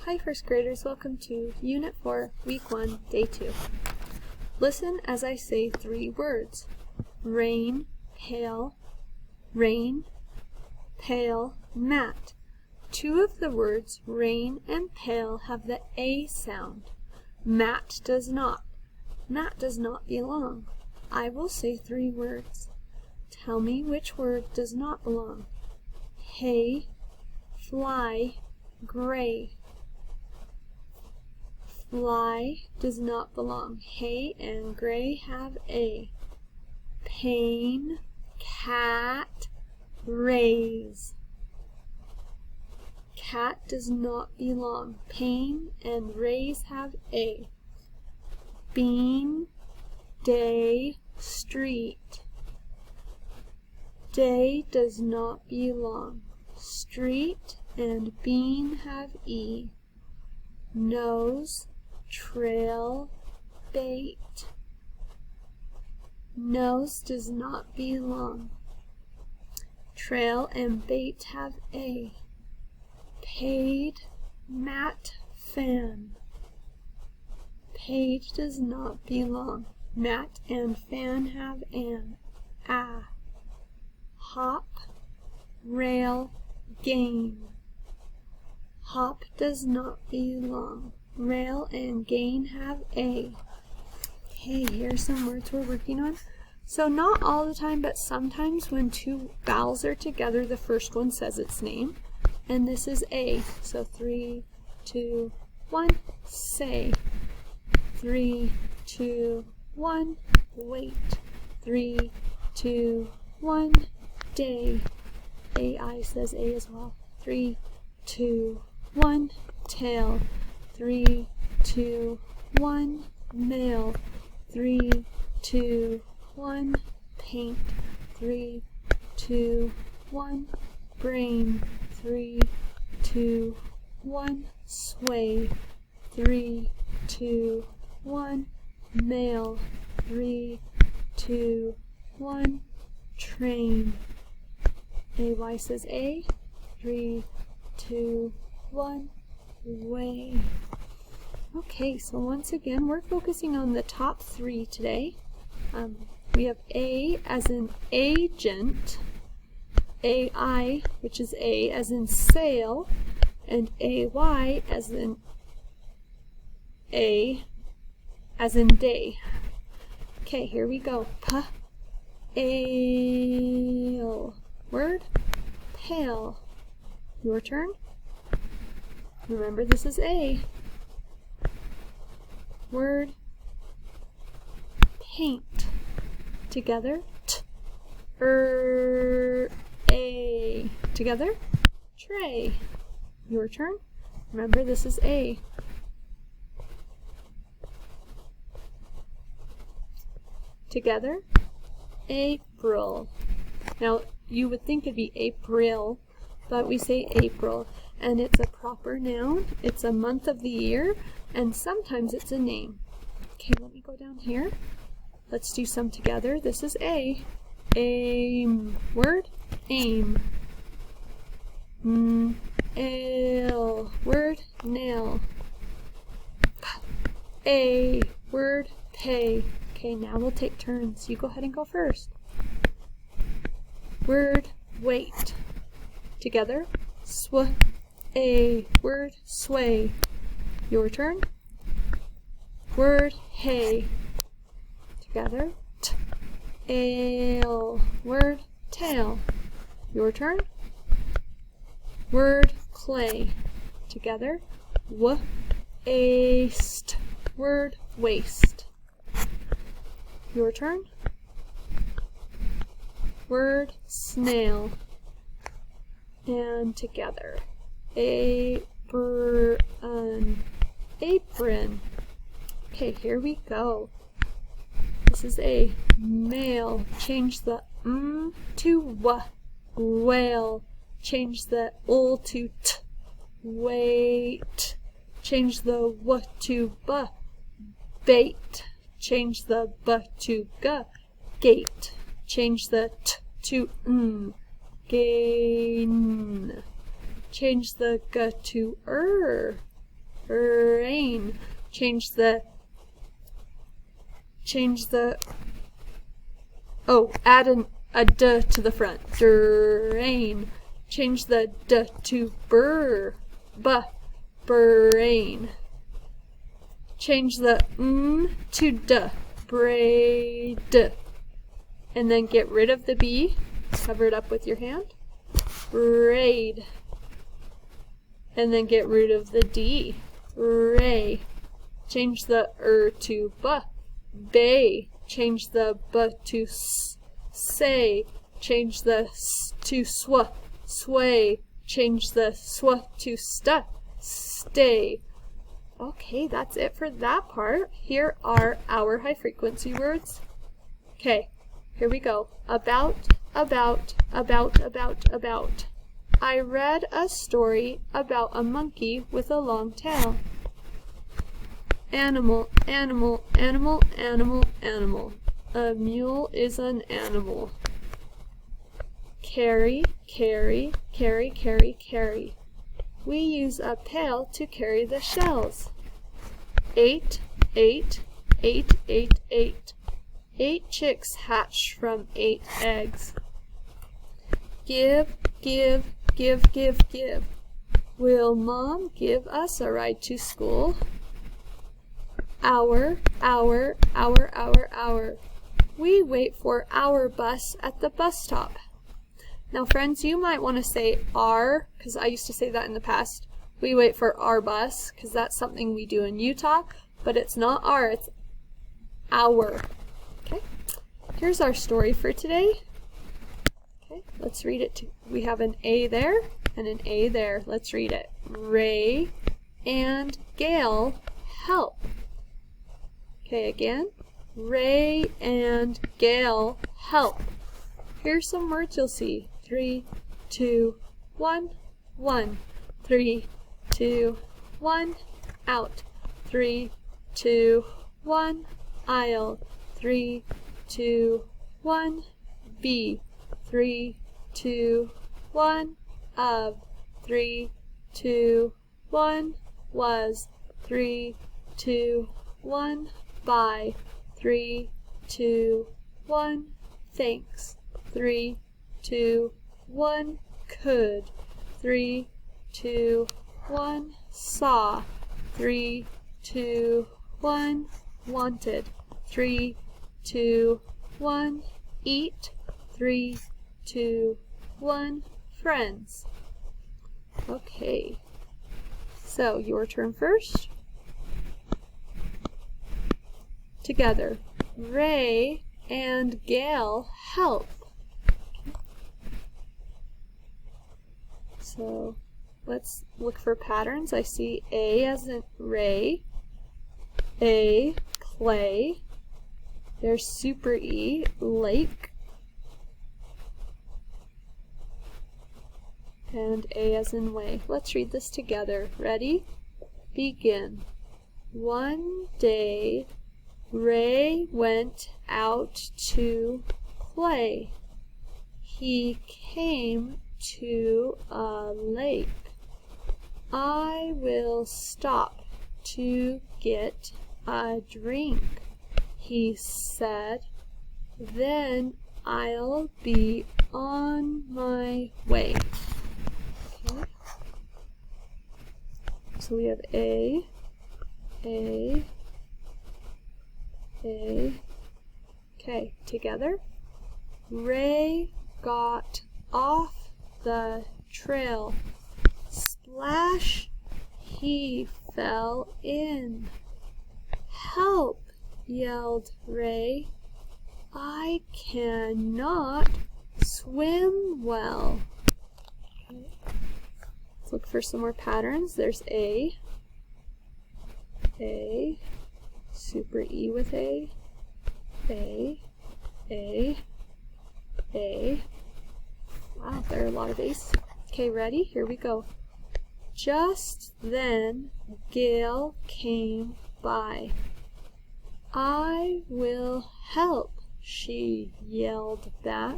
Hi first graders, welcome to Unit 4, Week 1, Day 2. Listen as I say 3 words. Rain, pail, mat. 2 of the words rain and pail have the A sound. Mat does not. Mat does not belong. I will say 3 words. Tell me which word does not belong. Hay, fly, gray. Fly does not belong. Hay and gray have A. Pain, cat, raise. Cat does not belong. Pain and raise have A. Bean, day, street. Day does not belong. Street and bean have E. Nose, trail, bait. Nose does not belong. Trail and bait have A. Paid, mat, fan. Paid does not belong. Mat and fan have an A. Hop, rail, gain. Hop does not belong. Rail and gain have A. Okay, here's some words we're working on. So not all the time, but sometimes when 2 vowels are together, the first one says its name. And this is A. So 3, 2, 1, say. 3, 2, 1, wait. 3, 2, 1, day. AI says A as well. 3, 2, 1, tail. 3, 2, 1, mail. 3, 2, 1, paint. 3, 2, 1, brain. 3, 2, 1, sway. 3, 2, 1, mail. 3, 2, 1, train. AY says A. 3, 2, 1, way. Okay, so once again, we're focusing on the top 3 today. We have A as in agent, AI, which is A as in sail, and AY as in A as in day. Okay, here we go. Pale. Word, pale. Your turn. Remember, this is A. Word, paint. Together, A. Together, tray. Your turn. Remember, this is A. Together, April. Now, you would think it'd be April, but we say April, and it's a proper noun. It's a month of the year, and sometimes it's a name. Okay, let me go down here. Let's do some together. This is A. Aim. Word, aim. Ale. Word, nail. A. Word, pay. Okay, now we'll take turns. You go ahead and go first. Word, wait. Together, a. Word, sway. Your turn. Word, hay. Together, ale. Word, tail. Your turn. Word, clay. Together, aste. Word, waste. Your turn. Word, snail. And together, apron. Apron. Okay, here we go. This is A. Male. Change the to w. Whale. Change the ul to t. Wait. Change the w to b. Bait. Change the b to g. Gate. Change the t to gain. Change the g to rain. Change the, oh, add a d to the front. Drain. Change the d to burr. Brain. Change the n to d. Braid. And then get rid of the b. Cover it up with your hand. Braid. And then get rid of the d. Ray. Change the to b. Bay. Change the b to say. Change the s to sway. Change the sw to stay. Okay, that's it for that part. Here are our high frequency words. Okay, here we go. About. I read a story about a monkey with a long tail. Animal. A mule is an animal. Carry. We use a pail to carry the shells. 8. 8 chicks hatched from 8 eggs. Give. Will Mom give us a ride to school? Hour. We wait for our bus at the bus stop. Now friends, you might want to say our, because I used to say that in the past. We wait for our bus, because that's something we do in Utah, but it's not our, it's our. Okay, here's our story for today. Okay, let's read it. We have an A there and an A there. Let's read it. Ray and Gail help. Okay, again. Ray and Gail help. Here's some words you'll see. 3, 2, 1, 1. 3, 2, 1, out. 3, 2, 1, aisle. 3, 2, 1, B. 3, 2, 1, of. 3, 2, 1, was. 3, 2, 1, by. 3, 2, 1, thanks. 3, 2, 1, could. 3, 2, 1, saw. 3, 2, 1, wanted. 3, 2, 1, eat. 3, 2, 1, friends. Okay, so your turn first. Together. Ray and Gail help. So let's look for patterns. I see A as in Ray, A, clay. There's super E, lake. And A as in way. Let's read this together. Ready? Begin. One day, Ray went out to play. He came to a lake. I will stop to get a drink, he said. Then I'll be on my way. Okay. So we have A. Okay, together. Ray got off the trail. Splash! He fell in. Help! Yelled Ray. I cannot swim well. Okay. Let's look for some more patterns. There's A, super E with A. Wow, there are a lot of A's. Okay, ready? Here we go. Just then, Gail came by. I will help, she yelled back.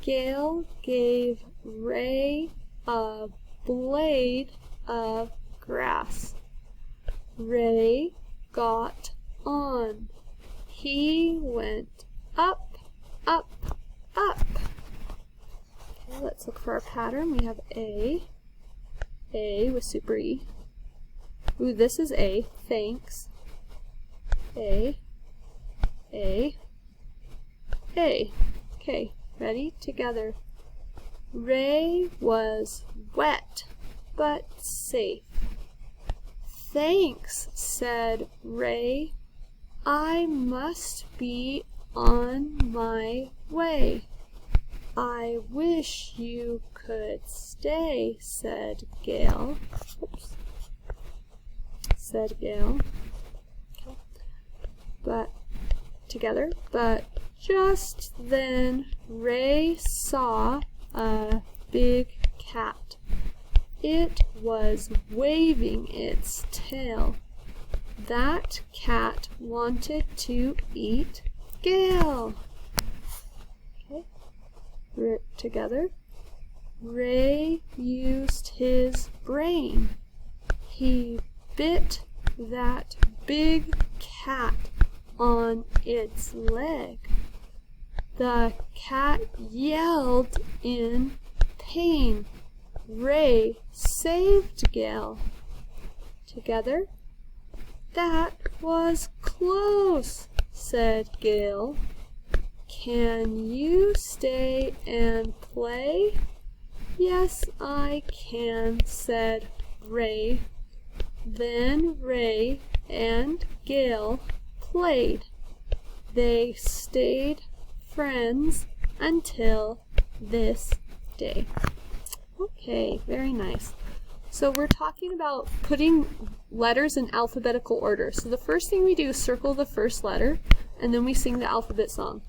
Gail gave Ray a blade of grass. Ray got on. He went up, up, up. Okay, let's look for our pattern. We have A with super E. Ooh, this is A, thanks. A. Okay, ready? Together. Ray was wet, but safe. Thanks, said Ray. I must be on my way. I wish you could stay, said Gail. Oops. Said Gail. Okay. But just then Ray saw a big cat. It was waving its tail. That cat wanted to eat Gail. Okay. Together. Ray used his brain. He bit that big cat on its leg. The cat yelled in pain. Ray saved Gail. Together. That was close, said Gail. Can you stay and play? Yes, I can, said Ray. Then Ray and Gail played. They stayed friends until this day. Okay, very nice. So we're talking about putting letters in alphabetical order. So the first thing we do is circle the first letter, and then we sing the alphabet song.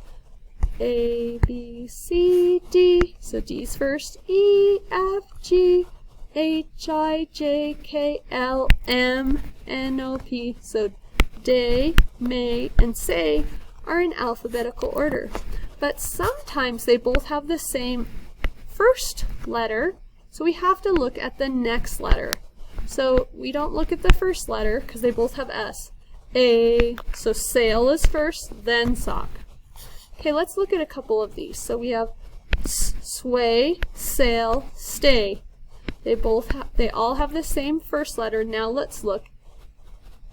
A, B, C, D. So D's first. E, F, G, H, I, J, K, L, M, N, O, P. So day, may, and say are in alphabetical order. But sometimes they both have the same first letter, so we have to look at the next letter. So we don't look at the first letter because they both have S. A, so sail is first, then sock. Okay, let's look at a couple of these. So we have sway, sail, stay. They all have the same first letter. Now let's look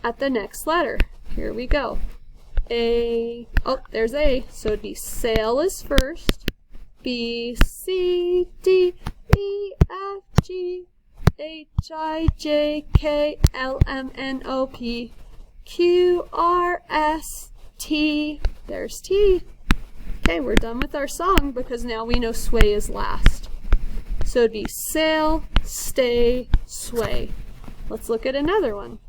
at the next letter. Here we go. A, oh, there's A. So it'd be sail is first. B, C, D, E, F, G, H, I, J, K, L, M, N, O, P, Q, R, S, T. There's T. Okay, we're done with our song because now we know sway is last. So it'd be sail, stay, sway. Let's look at another one.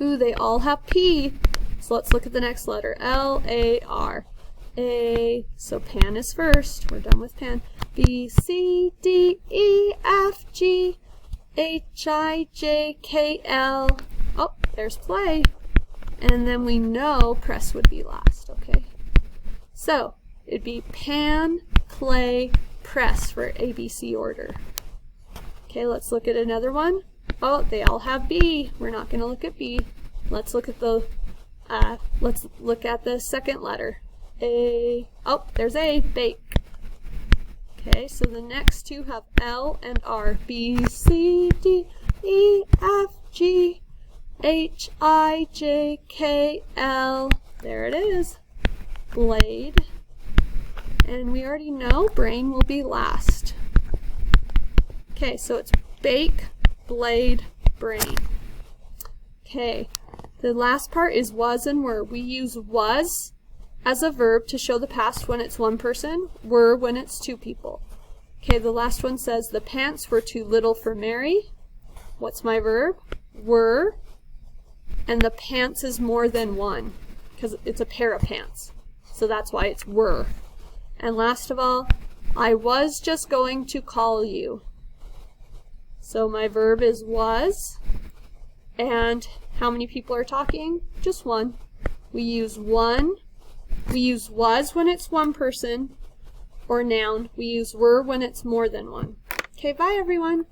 Ooh, they all have P. So let's look at the next letter. L, A, R. A, so pan is first. We're done with pan. B, C, D, E, F, G, H, I, J, K, L. Oh, there's play. And then we know press would be last, okay? So it'd be pan, play, press for ABC order. Okay, let's look at another one. Oh, they all have B. We're not going to look at B. Let's look at the second letter. A. Oh, there's A. Bake. Okay, so the next two have L and R. B, C, D, E, F, G, H, I, J, K, L. There it is. Blade. And we already know brain will be last. Okay, so it's bake, blade, brain. Okay, the last part is was and were. We use was as a verb to show the past when it's one person, were when it's two people. Okay, the last one says the pants were too little for Mary. What's my verb? Were. And the pants is more than one because it's a pair of pants. So that's why it's were. And last of all, I was just going to call you. So my verb is was. And how many people are talking? Just one. We use one. We use was when it's one person or noun. We use were when it's more than one. Okay, bye everyone.